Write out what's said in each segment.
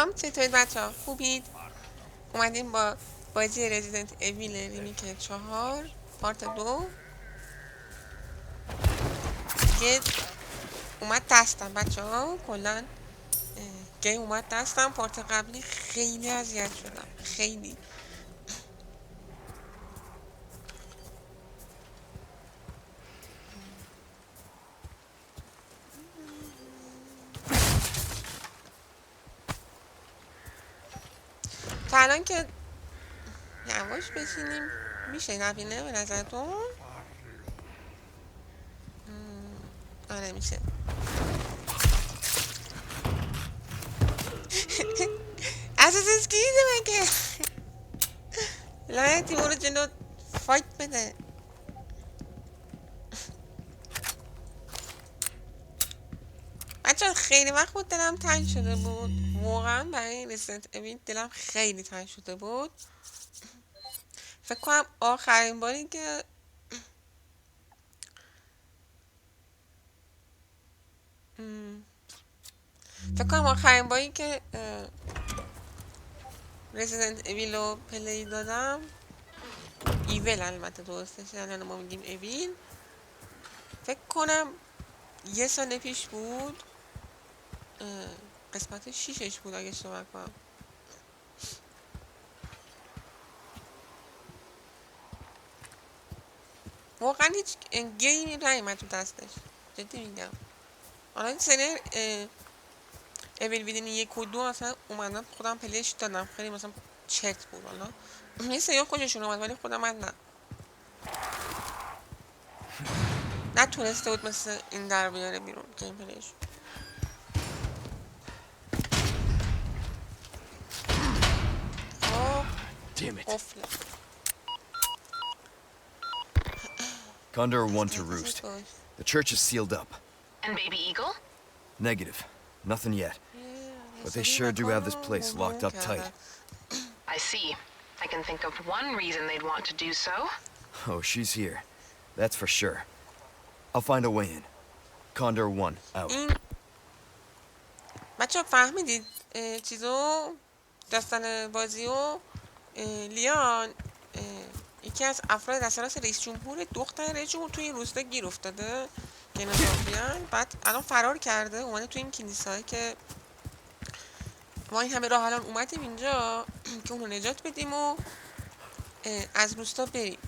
سلام، چطورید بچه ها؟ خوبید؟ اومدیم با بازی رزیدنت اویل ریمیک 4 پارت 2 دیگه اومد دستم بچه ها. کلن گیم اومد دستم. پارت قبلی خیلی اذیت شدم، خیلی. تا الان که یواش بشینیم میشه نبینه به نظرتون؟ آره میشه. اساس کیده مگه؟ لعنتی برو جلو فایت بده. بچه خیلی وقت بود دلم تنگ شده بود، واقعا برای رزیدنت اویل دلم خیلی تنگ شده بود. فکر کنم آخرین باری که م، فکر کنم آخرین باری که رزیدنت اویل رو پلی دادم، ایول البته درستش، الان ما میگیم اویل، فکر کنم یه سال پیش بود. قسمت 6ش بود اگه اشتباه کنم. واقعا هیچ گیمی نیومد تو دستش، جدی میگم. حالا این سری اویل ویدین 1 و 2 اصلا اومدم خودم پلیش دادم، خیلی مثلا چرت بود. حالا یه سری خوششون اومد ولی خودم من نتونسته بود مثل این در بیاره بیرون گیم پلیش. خب Damn it. قفله. Condor 1 to حواست Roost. باش. The church is sealed up. And Baby Eagle? Negative. Nothing yet. But they حسابی sure do have this مکانو place locked ممنوع up tight. کردن. I see. I can think of one reason they'd want to do so. Oh, she's here. That's for sure. I'll find a way in. Condor 1, out. این بچه فهمیدید چیزو، داستان بازیو؟ لیان یکی از افراد از سراس رئیس جمهور، دختر رئیس جمهور، توی این روستا گیر افتاده که اینا زامبیان. بعد الان فرار کرده اومده توی این کلیسایی که ما این همه راه الان اومدیم اینجا که اونو نجات بدیم و از روستا بریم.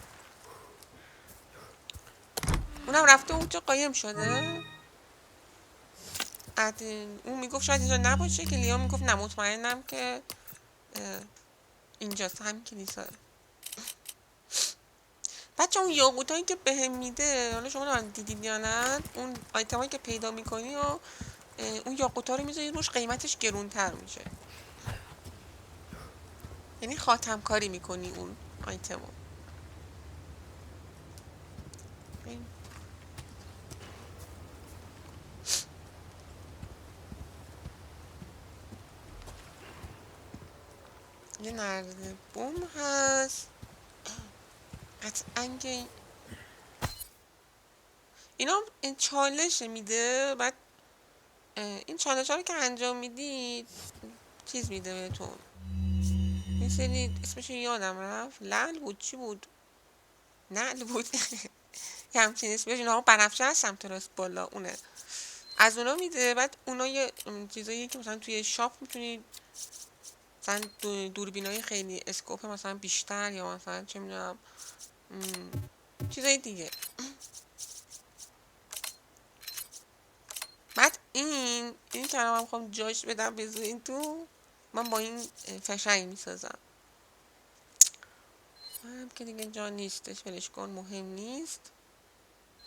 اونم رفته اونجا قایم شده. بعد اون میگفت شاید اینجا نباشه، که لیان میگفت نه مطمئنم که اینجاست، همین کلیسا. بچه اون یاقوتایی که بهم میده، حالا شما رو دیدید یا نه، اون آیتمایی که پیدا میکنی و اون یاقوتا رو میذاری روش، قیمتش گرونتر میشه. یعنی خاتم کاری میکنی اون آیتمو. یه نرد بوم هست قطعا که اینا این چالش میده. بعد این چالش ها رو که انجام میدید چیز میده بهتون. یه سری اسمش یادم رفت، لعل بود، چی بود، نعل بود یه همچین اسمش. اینا بنفشه هست سمت راست بالا، اونه، از اونا میده. بعد اونا یه چیزایی که مثلا توی شاپ میتونید، مثلا دوربینای خیلی اسکوپ مثلا بیشتر، یا مثلا چه میدونم چیزای دیگه. بعد این که من میخوام جاش بدم بذارین تو، من با این فشنگ میسازم. منم که دیگه جا نیستش، ولش کن، مهم نیست.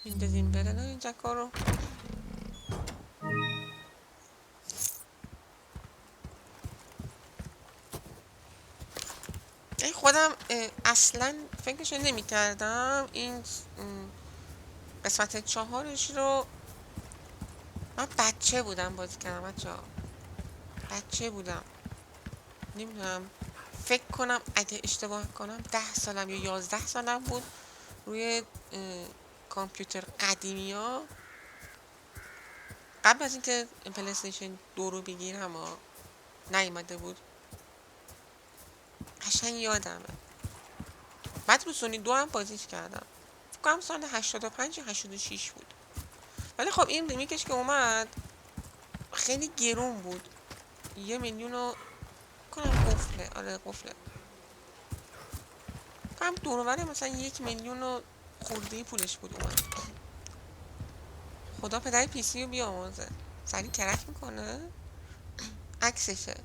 میندازیم بره نه این جکا رو. این خودم اصلا فکرشو نمی کردم این قسمت 4ش رو. من بچه بودم بازی کردم بچه ها، بچه بودم، نمیدونم، فکر کنم اگه اشتباه کنم 10 سالم یا 11 سالم بود. روی کامپیوتر قدیمی ها، قبل از اینکه پلیستیشن 2 رو بگیرم ها. نیومده بود. قشنگ یادمه. بعد رو سونی 2 هم بازیش کردم. فکر کنم سال 85 یا 86 بود. ولی خب این ریمیکش که اومد خیلی گرون بود. 1,000,000 کنم قفله. آره قفله. کنم دور و بر مثلا 1,000,000 خورده پولش بود اومد. خدا پدر پی سی رو بیامرزه. سریع کرک میکنه. عکسشه.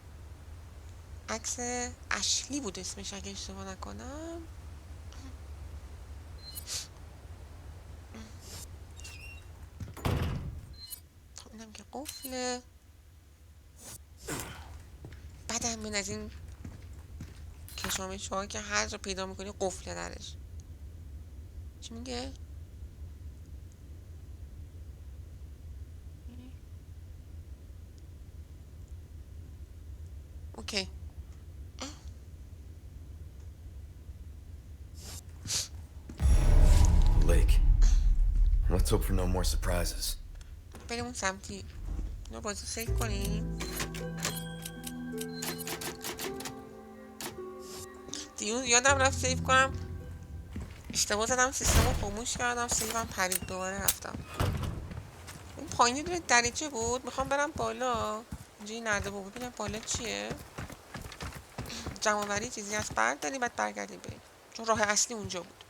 عکس اشلی بود اسمش اگه اشتباه نکنم. خب اینم که قفله. بعدم من از این کشامش ها که هر جا پیدا میکنی قفله درش. چی میگه؟ اوکی. Lake. Let's hope for no more surprises. بریم اون سمتی. اینو بازی سیف کنیم. دیون یادم رفت سیف کنم. اشتباه زدم سیستم رو خاموش کردم. سیفم پرید دوباره رفتم. اون پایینی دونه دریچه بود. میخوام برم بالا. اینجا این نرده بود. ببینم بالا چیه. جمع‌آوری چیزی هست برداری بعد برگردیم بریم. چون راه اصلی اونجا بود.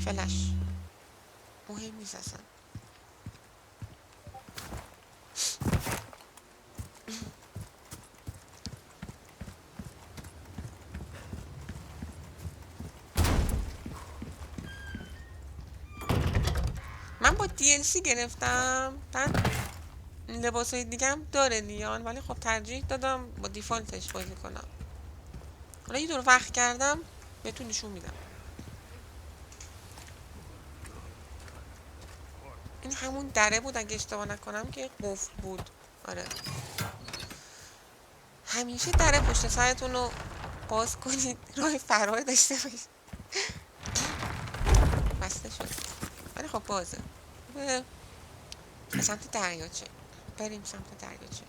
فلش مهم نیست اصلا. من با DLC گرفتم. بعد لباسای دیگه هم داره لیان ولی خب ترجیح دادم با دیفالتش بازی کنم. حالا یه دور وقت کردم بهتون نشون میدم. این همون دره بود اگه اشتباه نکنم که قفل بود. آره همیشه دره پشت سرتون رو باز کنید راه فرار داشته باشید. بسته شد ولی خب بازه. به سمت دریاچه بریم سمت دریاچه.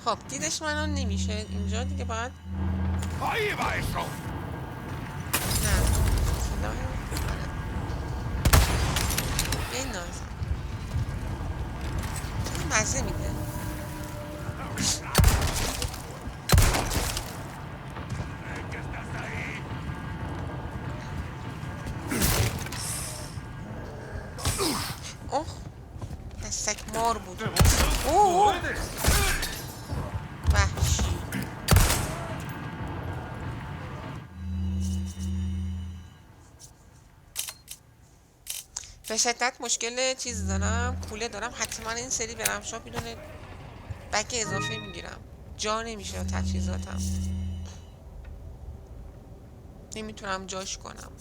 خب دیدش منو نمیشه اینجا دیگه باید نه سلاح این نازم مزه میده. اوه دستک مار بود. اوه وحشی. به شدت مشکل چیز دارم کوله دارم. حتما این سری برم شاپ میدونه بک اضافه میگیرم. جا نمیشه تجهیزاتم نمیتونم جاش کنم.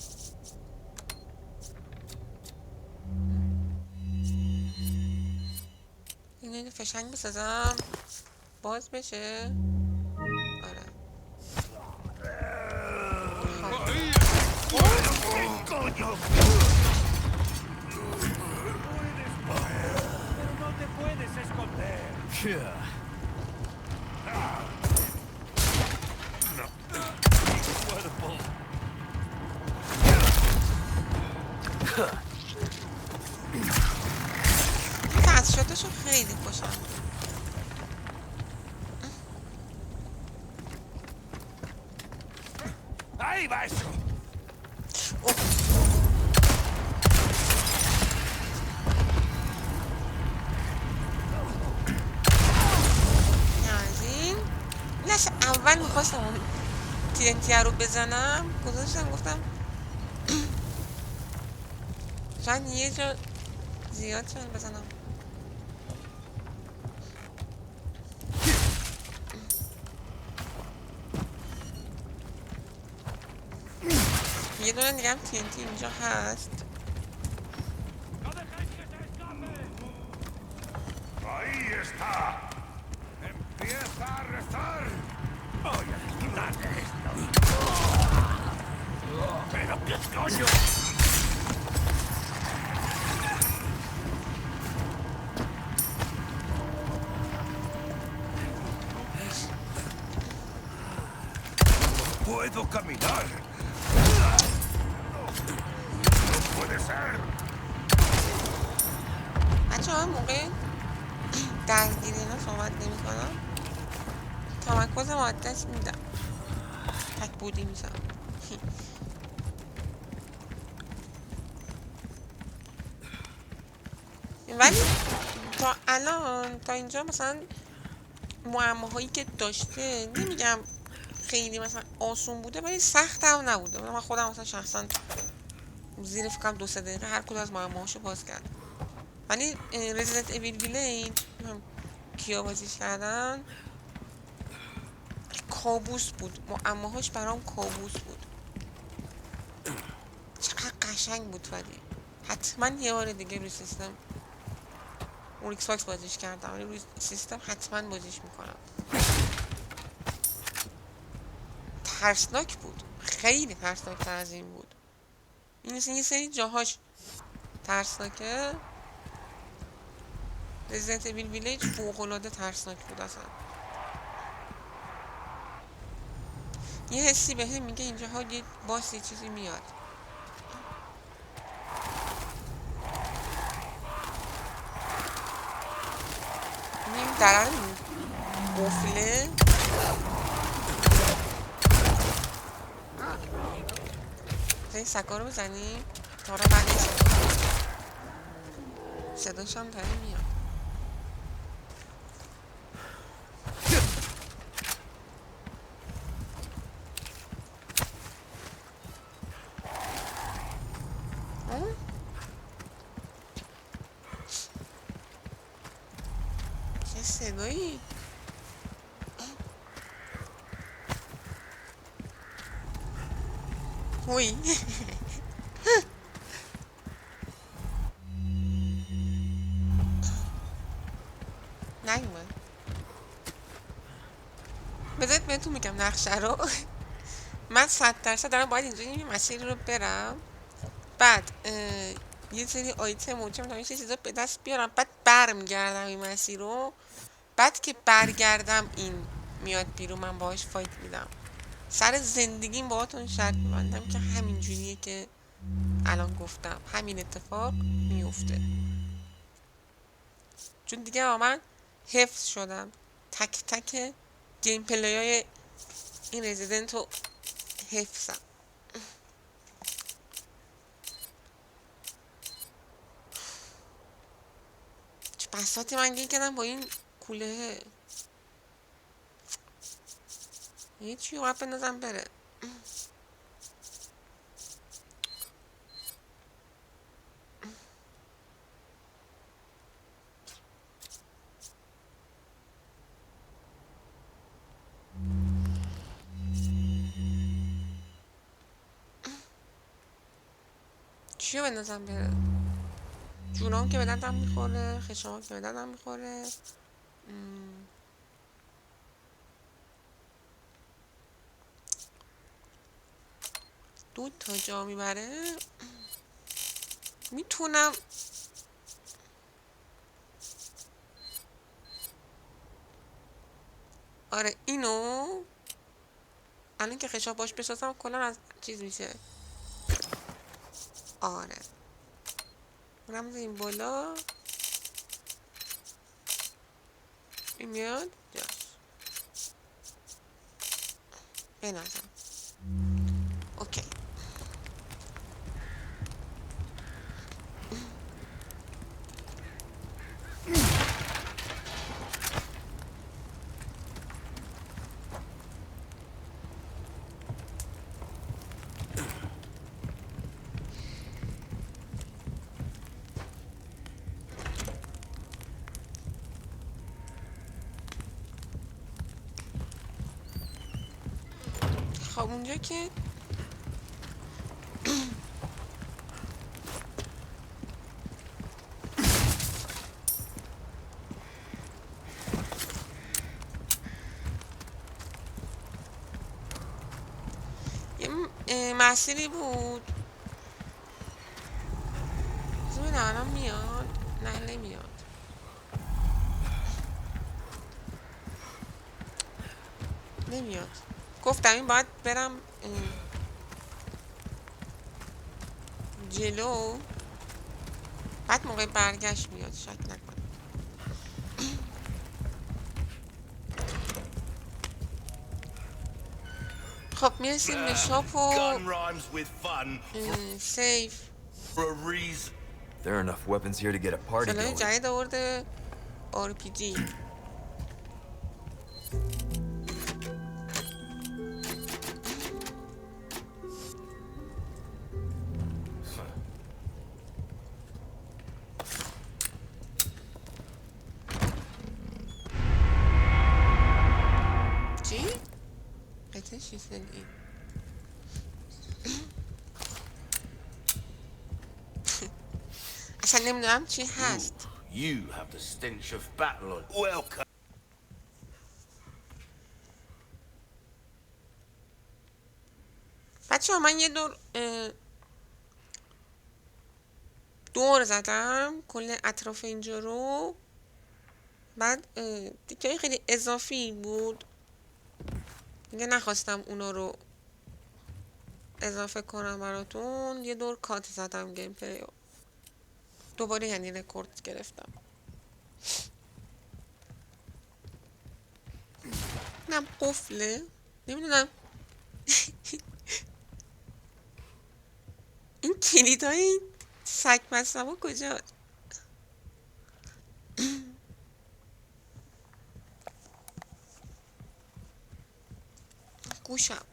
اینو فشنگ بسازم باز بشه. آره تأثیراتشو خیلی خوشم. اوه از این لحظه اول میخواستم اون TNT رو بزنم گذاشتم گفتم شاید یه جا زیاد شد بزنم. یه دونه دیگه هم TNT اینجا هست. Ahí está. Empieza a rezar. Voy a quitarte. Puedo caminar. No puede ser. بچه ها موقع درگیری اینا صحبت نمی کنم، تمرکزم از دست میدم، تک بودی میشم. ولی تا الان تا اینجا مثلا معماهایی که داشته، نمیگم خیلی مثلا آسون بوده ولی سخت هم نبوده. من خودم مثلا شخصا زیر فکرم 2-3 دقیقه هر کدوم از معماهاشو باز کردم. ولی رزیدنت ایویل ویلیج هم کیا بازیش کردن، کابوس بود. معماهاش برام کابوس بود. چقدر قشنگ بود. ولی حتما یه بار دیگه روی سیستم، اون ایکس باکس بازیش کردم ولی روی سیستم حتما بازیش میکنم. ترسناک بود، خیلی ترسناک تر از این بود. این یه سری جاهاش ترسناکه. رزیدنت ایویل ویلیج فوق‌العاده ترسناک بود اصلا. یه حسی بهم میگه اینجاها یه باس یه چیزی میاد. این درن قفله. این سکا رو بزنیم تارا بعدش صداش هم داره میاد. چه صدایی؟ هوی. نیومد. بذارید بهتون میگم نقشه رو. من 100% دارم باید اینجا یه مسیر رو برم، بعد یه سری آیتم و چه می‌دونم یه چیزا به دست بیارم، بعد برمیگردم این مسیر رو. بعد که برگردم این میاد بیرون، من باهاش فایت میدم. سر زندگیم باهاتون شرط میبندم که همین جوریه که الان گفتم، همین اتفاق میفته. چون دیگه من حفظ شدم. تک تک گیم پلی های این رزیدنت رو حفظم. چه بساتی من گیر کردم با این کوله. هیچی باید بندازم بره. چیو بندازم بره؟ جونام که به دردم میخوره، خشام که به دردم میخوره. دو تا جا میبره. میتونم آره اینو الان که خشاب باش بسازم کلا از چیز میشه. آره اونم این بالا این میاد جاش بنازم. اوکی. خب اونجا که یه مسیری بود ببینم الان میاد. نه نمیاد. نمیاد. گفتم این باید برم جلو، بعد موقع برگشت میاد. شک نکن. خب میرسیم به شاپ و Gun rhymes with fun سیف. for a reason. There are enough weapons here to get a party سلاح going. جدید آورده. RPG. چی؟ قطعه شیسلی. اصلا نمیدونم چی هست. You have the stench of battle on. Welcome. بچه ها من یه دور زدم کل اطراف اینجا رو. بعد دیگه خیلی اضافی بود دیگه، نخواستم اونا رو اضافه کنم براتون. یه دور کات زدم گیم پلیو دوباره، یعنی رکورد گرفتم. اینم قفله. نمیدونم این کلیدای این سگ مصنبا کجا؟ گوشم.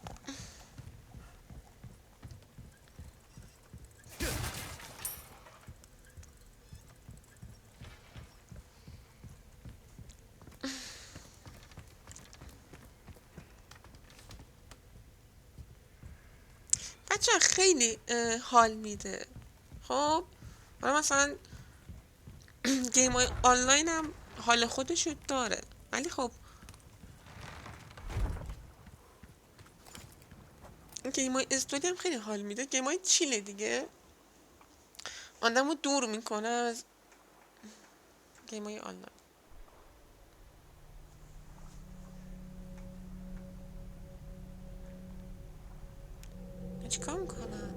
بچه خیلی حال میده. خب حالا مثلا گیم های آنلاین هم حال خودشو داره، ولی خب گیم های استوری هم خیلی حال میده. گیم های چیله دیگه، آدم رو دور میکنه از گیم های آنلاین. چیکار میکنم؟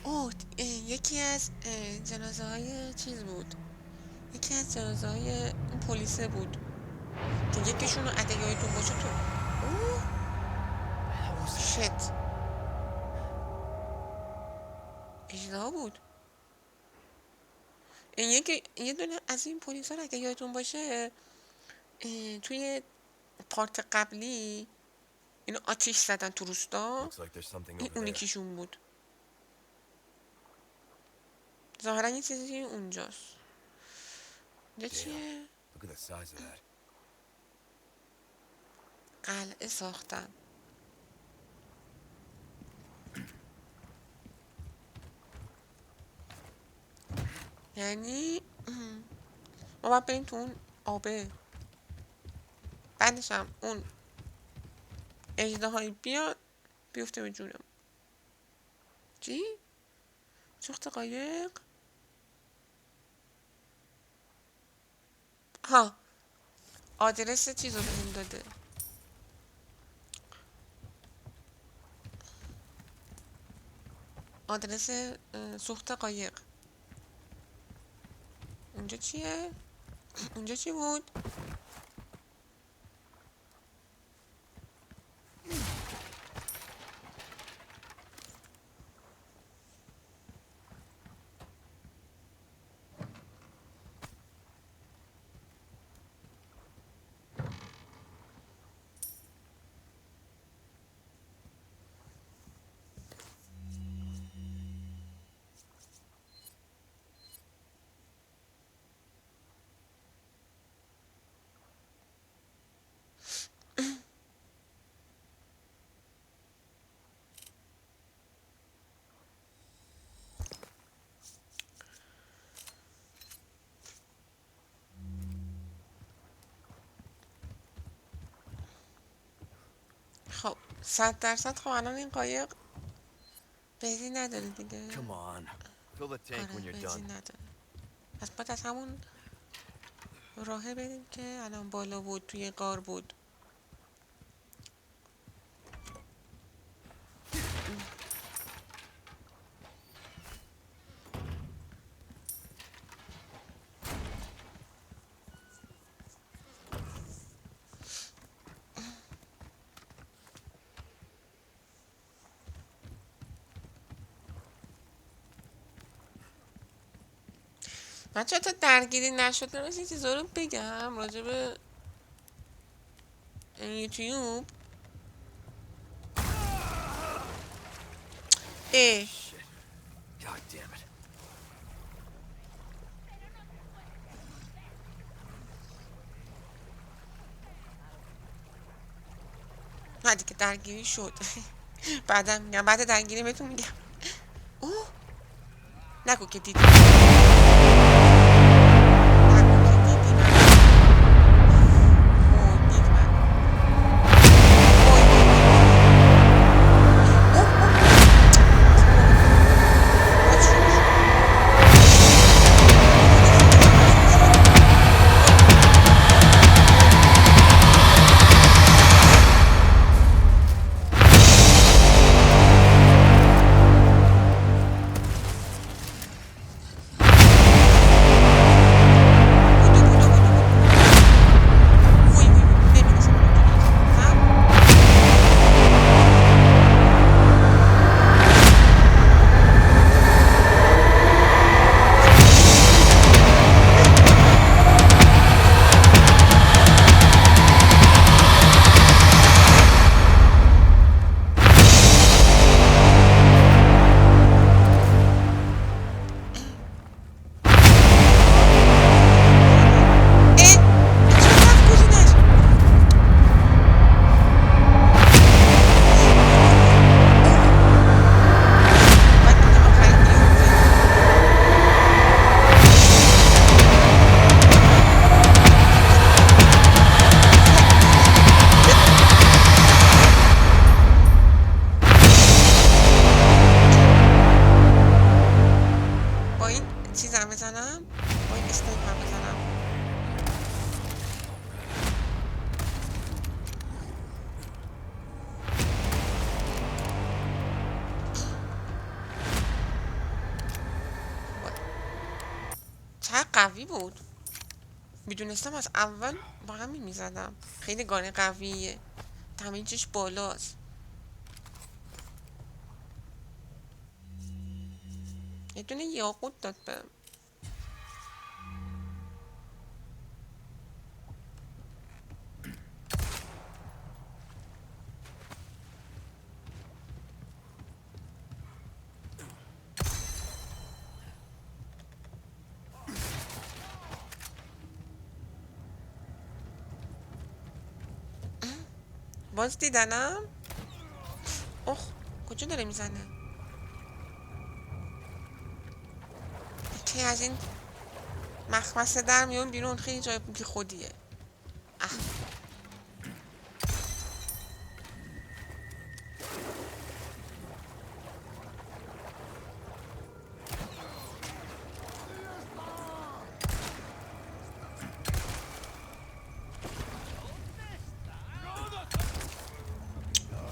اوه یکی از جنازه های چیز بود. یکی از جنازه های اون پلیسه بود که یکیشون رو اگه یادتون باشه تو شت اجرا بود. یه دونه از این پلیس ها رو اگه یادتون باشه توی پارت قبلی اینو آتیش زدن تو روستا. Looks like there's something این over اون there. یکیشون بود. ظاهرا یه چیزی اونجاست. اینجا چیه؟ Look at the size of that. قلعه ساختن. یعنی ما باید بریم تو اون آبه، بعدش هم اون اژدهایی بیاد بیفته به جونم. چی؟ سوخت قایق؟ ها آدرس چیز رو بهم داده. آدرس سوخت قایق. اونجا چیه؟ اونجا چی بود؟ خب 100% خب الان این قایق بنزین نداره دیگه. Come on. Fill the tank when آره you're done. بنزین نداره. پس باید از همون راهه بریم که الان بالا بود توی غار بود. بچه تا درگیری نشد من یه چیزا رو بگم راجع به یوتیوب. اه Shit. God damn it. بعدی که درگیری شد بعدم میگم بعد درگیری بهتون میگم. اوه نگو که دیدی، نگو که دیدی من. اوه دید من. اوه اوه اوه باید شروع شد. بودو بودو بودو بودو. وی وی وی نمیرسم ها. اه چرا رفت گزینش. بعد دیگه آخرین با این چیزم بزنم، با این اسنایپر بزنم. چقدر قوی بود. میدونستم از اول با همین میزدم. خیلی گانه قویه، دمیجش بالاست. یه دونه یاقوت داد بهم. باز دیدنم. اخ کجا داره میزنه. یکی از این مخمسه در میون بیرون. خیلی جای بی خودیه. اه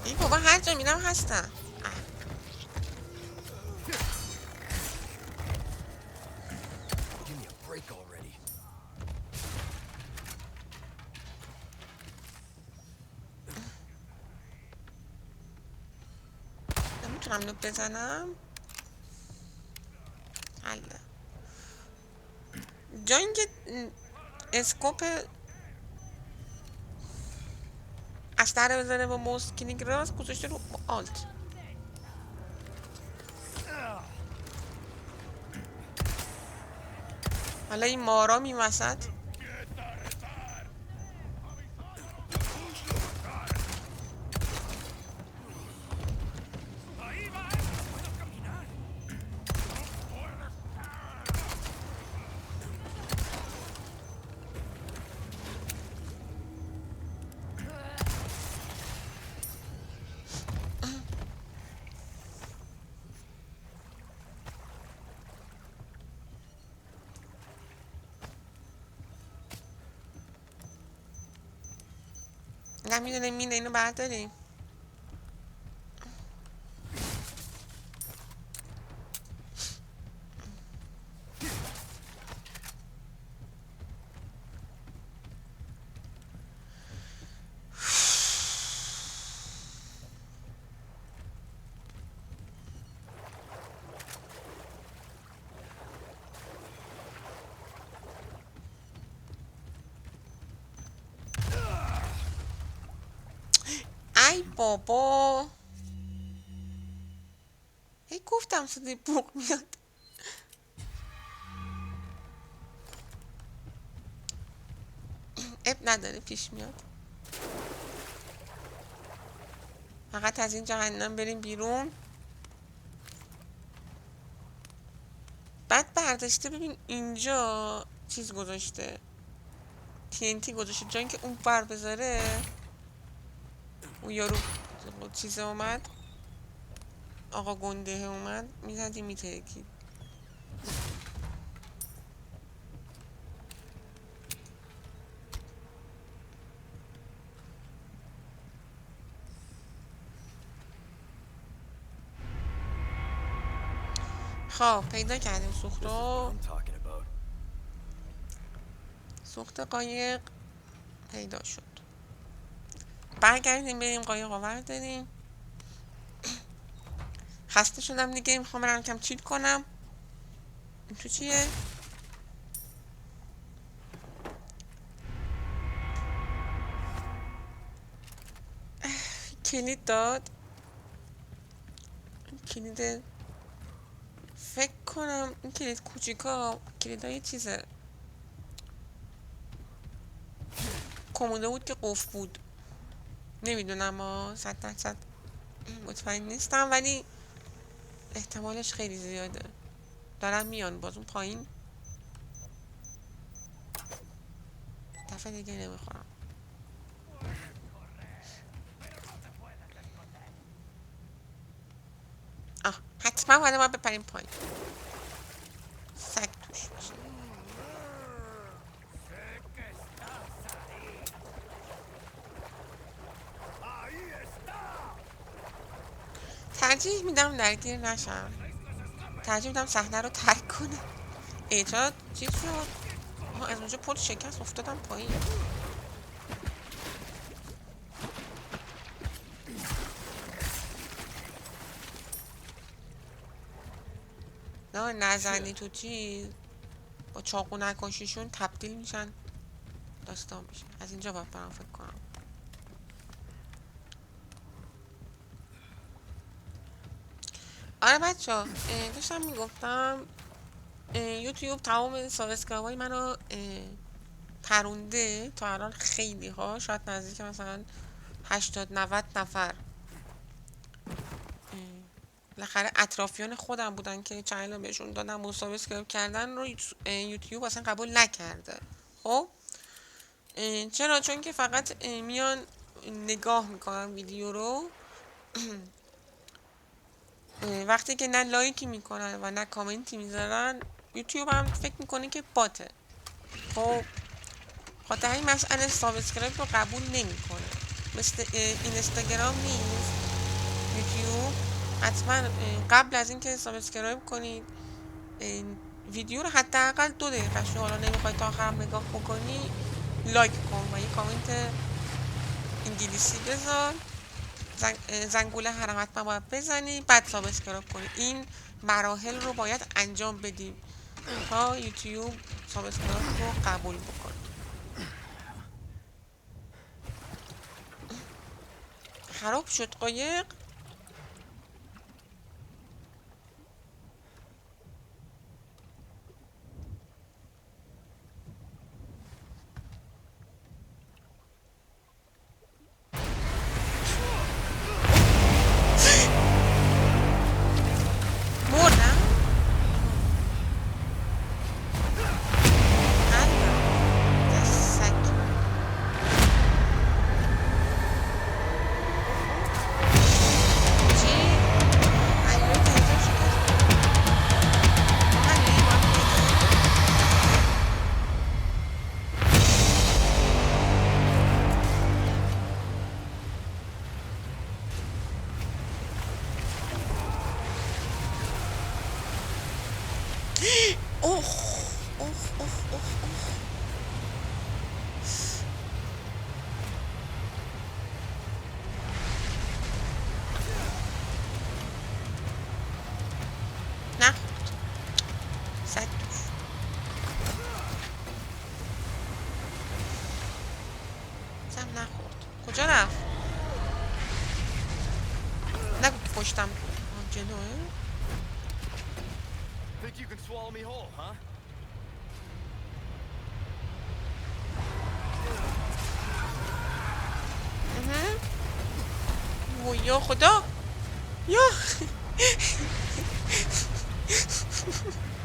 این بابا هر جا میرم هستم. اه Give me a break already. نمیتونم نوب بزنم. حله جا اینکه اسکوپ اسلحه بزنه با موس کلیک راست گذاشته رو آلت. حالا این مارا این وسط. نمیدونه مینه اینو برداریم. ای بابا، هی گفتم صدای بوق میاد. اب نداره، پیش میاد. فقط از این جهنم بریم بیرون. بعد برداشته ببین اینجا چیز گذاشته، TNT گذاشته، جایی که اون بر بذاره اون یارو چیزه اومد، آقا گنده اومد میزدی میترکید. خب پیدا کردیم سوخت This is what رو. I'm talking about. سوخت قایق پیدا شد. برگردیم بریم قایق رو برداریم. خسته شدم دیگه، میخوام برم کم چیل کنم. این تو چیه؟ کلید داد. کلید، فکر کنم این کلید کوچیکا کلیدای چیزه، کموده بود که قفل بود. نمیدونم 100% مطمئن نیستم، ولی احتمالش خیلی زیاده. دارن میان باز اون پایین. دفعه دیگه نمیخورم. حتما باید بپریم پایین. سگ توش باشه. ترجیح میدم درگیر نشم، ترجیح میدم صحنه رو ترک کنم. چرا چیز شد؟ از اونجا پل شکست افتادم پایین. نه نزنی تو چیز، با چاقو نکشیشون تبدیل میشن داستان میشه. از اینجا باید برام فکر کنم. آره بچه ها، داشتم میگفتم یوتیوب تمام سابسکرایب های منو پرونده تا الان. خیلی ها، شاید نزدیک مثلا 80-90 نفر بالاخره اطرافیان خودم بودن که چنل رو بهشون دادم و سابسکرایب کردن رو یوتیوب اصلا قبول نکرده. خب چرا؟ چون که فقط میان نگاه میکنن ویدیو رو. وقتی که نه لایکی میکنن و نه کامنتی میذارن، یوتیوب هم فکر میکنه که باته. خب خاطر این مسئله سابسکرایب رو قبول نمیکنه. مثل اینستاگرام نیست، یوتیوب حتما قبل از اینکه سابسکرایب کنید ویدیو رو حداقل 2 دقیقه شو، حالا نمیخوای تا آخرم نگاه بکنی، لایک کن و یه کامنت انگلیسی بذار. زنگوله هر هم حتما باید بزنی، بعد سابسکرایب کنی. این مراحل رو باید انجام بدیم تا یوتیوب سابسکرایب رو قبول بکنه. خراب شد قایق. مردم. قلبم سگ. اوه اوه اوه اوه اوه. نه صد توش زم نخورد. کجا رفت؟ نگو که پشتم جلوه. Think you can swallow me whole, huh? وای یا خدا یا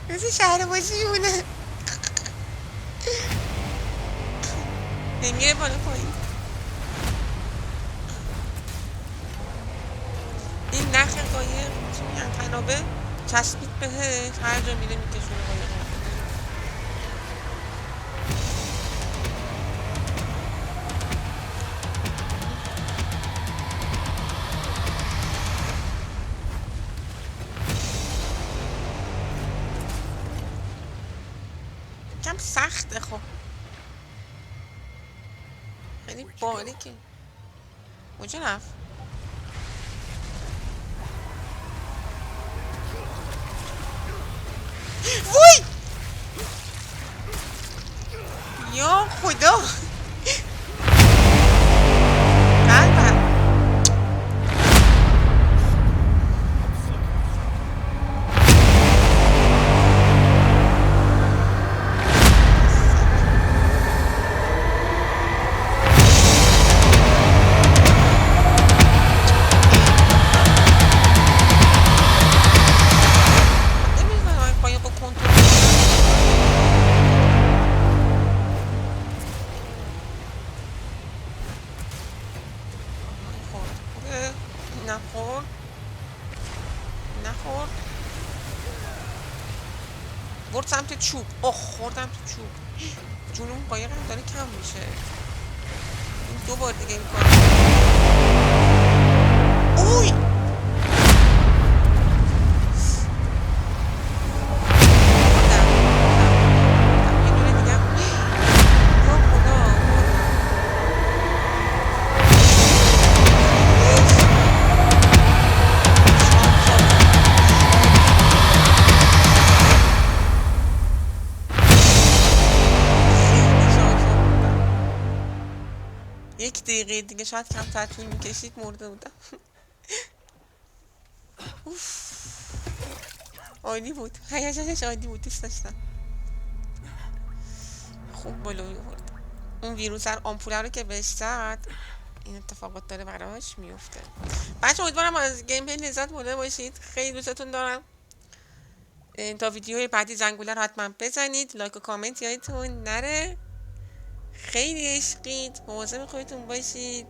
مثل شهر بازی مونه. نمیره بالا پایین. این نخ قایق چی میگن تنابه چسبید بهش، هر جا میره میکشونه قایق. کم سخته خب، خیلی باریکه. کجا رفت؟ وای یا خدا قلبم. نمیدونم قایق رو کنترل خورد. نخورد نخورد. برد سمت چوب. اوه خوردم تو چوب. جون اون قایق هم داره کم میشه. این 2 بار دیگه این کار. اوی یه دونه دیگه هم. یا خدا یک دقیقه دیگه شاید کمتر طول میکشید مرده بودم. اوف عالی بود، هیجانش عالی بود، دوست داشتم. خوب بالا میبرد. اون ویروس هر آمپوله رو که بهش زد این اتفاقات داره براش میفته. بچه امیدوارم از گیم پلی لذت برده باشید. خیلی دوستتون دارم. تا ویدیوهای بعدی زنگوله رو حتما بزنید. لایک و کامنت یادتون نره. خیلی عشقید، مواظب خودتون باشید.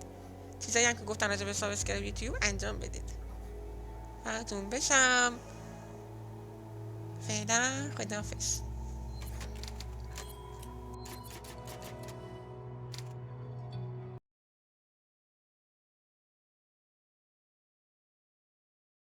چیزایی هم که گفتن راجع به سابسکرایب یوتیوب انجام بدید. فقطون بشم. فعلا خداحافظ.